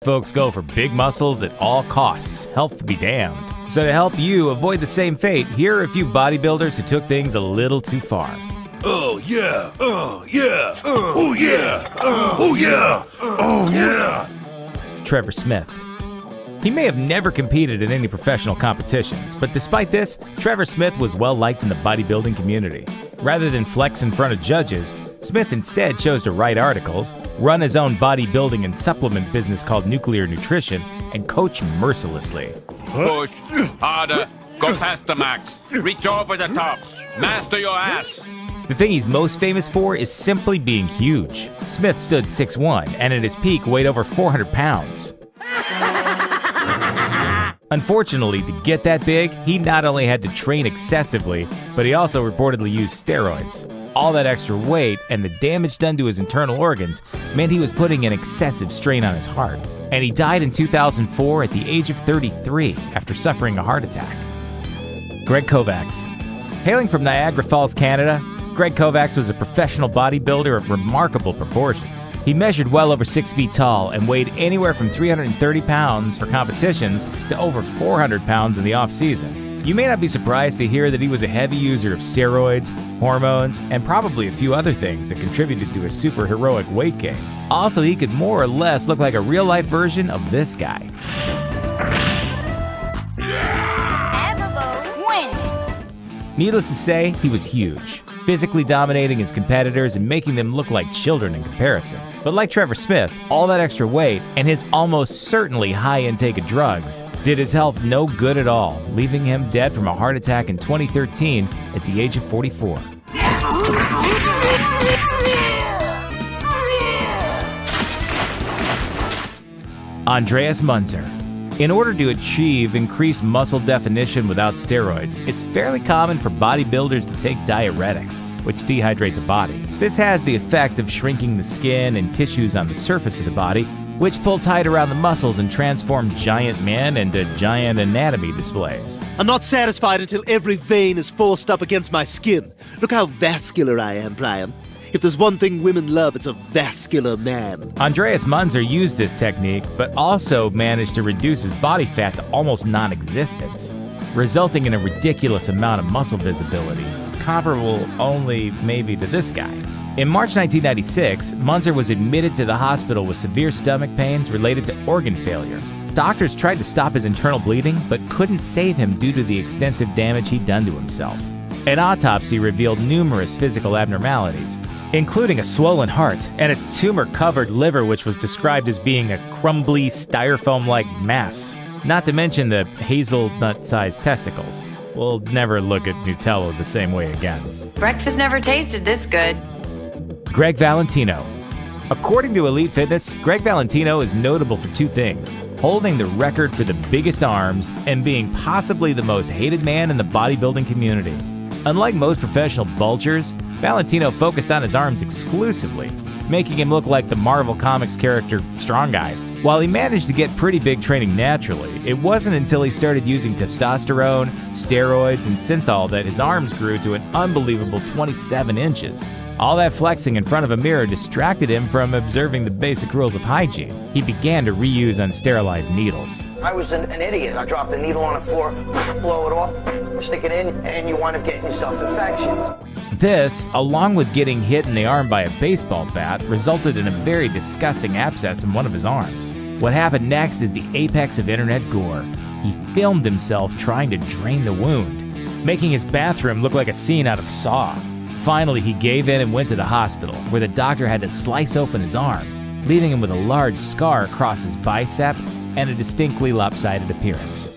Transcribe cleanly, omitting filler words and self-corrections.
folks go for big muscles at all costs, health be damned. So to help you avoid the same fate, here are a few bodybuilders who took things a little too far. Oh yeah, oh yeah, oh yeah, oh yeah, oh yeah. Trevor Smith. He may have never competed in any professional competitions, but despite this, Trevor Smith was well liked in the bodybuilding community. Rather than flex in front of judges, Smith instead chose to write articles, run his own bodybuilding and supplement business called Nuclear Nutrition, and coach mercilessly. Push, harder, go past the max, reach over the top, master your ass. The thing he's most famous for is simply being huge. Smith stood 6'1", and at his peak weighed over 400 pounds. Unfortunately, to get that big, he not only had to train excessively, but he also reportedly used steroids. All that extra weight and the damage done to his internal organs meant he was putting an excessive strain on his heart. And he died in 2004 at the age of 33 after suffering a heart attack. Greg Kovacs. Hailing from Niagara Falls, Canada, Greg Kovacs was a professional bodybuilder of remarkable proportions. He measured well over 6 feet tall and weighed anywhere from 330 pounds for competitions to over 400 pounds in the off-season. You may not be surprised to hear that he was a heavy user of steroids, hormones, and probably a few other things that contributed to his super heroic weight gain. Also, he could more or less look like a real-life version of this guy. Needless to say, he was huge, physically dominating his competitors and making them look like children in comparison. But like Trevor Smith, all that extra weight and his almost certainly high intake of drugs did his health no good at all, leaving him dead from a heart attack in 2013 at the age of 44. Andreas Munzer. In order to achieve increased muscle definition without steroids, it's fairly common for bodybuilders to take diuretics, which dehydrate the body. This has the effect of shrinking the skin and tissues on the surface of the body, which pull tight around the muscles and transform giant men into giant anatomy displays. I'm not satisfied until every vein is forced up against my skin. Look how vascular I am, Brian. If there's one thing women love, it's a vascular man. Andreas Munzer used this technique, but also managed to reduce his body fat to almost non-existence, resulting in a ridiculous amount of muscle visibility, comparable only maybe to this guy. In March 1996, Munzer was admitted to the hospital with severe stomach pains related to organ failure. Doctors tried to stop his internal bleeding, but couldn't save him due to the extensive damage he'd done to himself. An autopsy revealed numerous physical abnormalities, including a swollen heart and a tumor-covered liver which was described as being a crumbly, styrofoam-like mass. Not to mention the hazelnut-sized testicles. We'll never look at Nutella the same way again. Breakfast never tasted this good. Greg Valentino. According to Elite Fitness, Greg Valentino is notable for two things: holding the record for the biggest arms and being possibly the most hated man in the bodybuilding community. Unlike most professional bulgers, Valentino focused on his arms exclusively, making him look like the Marvel Comics character Strong Guy. While he managed to get pretty big training naturally, it wasn't until he started using testosterone, steroids, and synthol that his arms grew to an unbelievable 27 inches. All that flexing in front of a mirror distracted him from observing the basic rules of hygiene. He began to reuse unsterilized needles. I was an idiot. I dropped the needle on the floor, blow it off, stick it in, and you wind up getting yourself infections. This, along with getting hit in the arm by a baseball bat, resulted in a very disgusting abscess in one of his arms. What happened next is the apex of internet gore. He filmed himself trying to drain the wound, making his bathroom look like a scene out of Saw. Finally, he gave in and went to the hospital, where the doctor had to slice open his arm, leaving him with a large scar across his bicep and a distinctly lopsided appearance.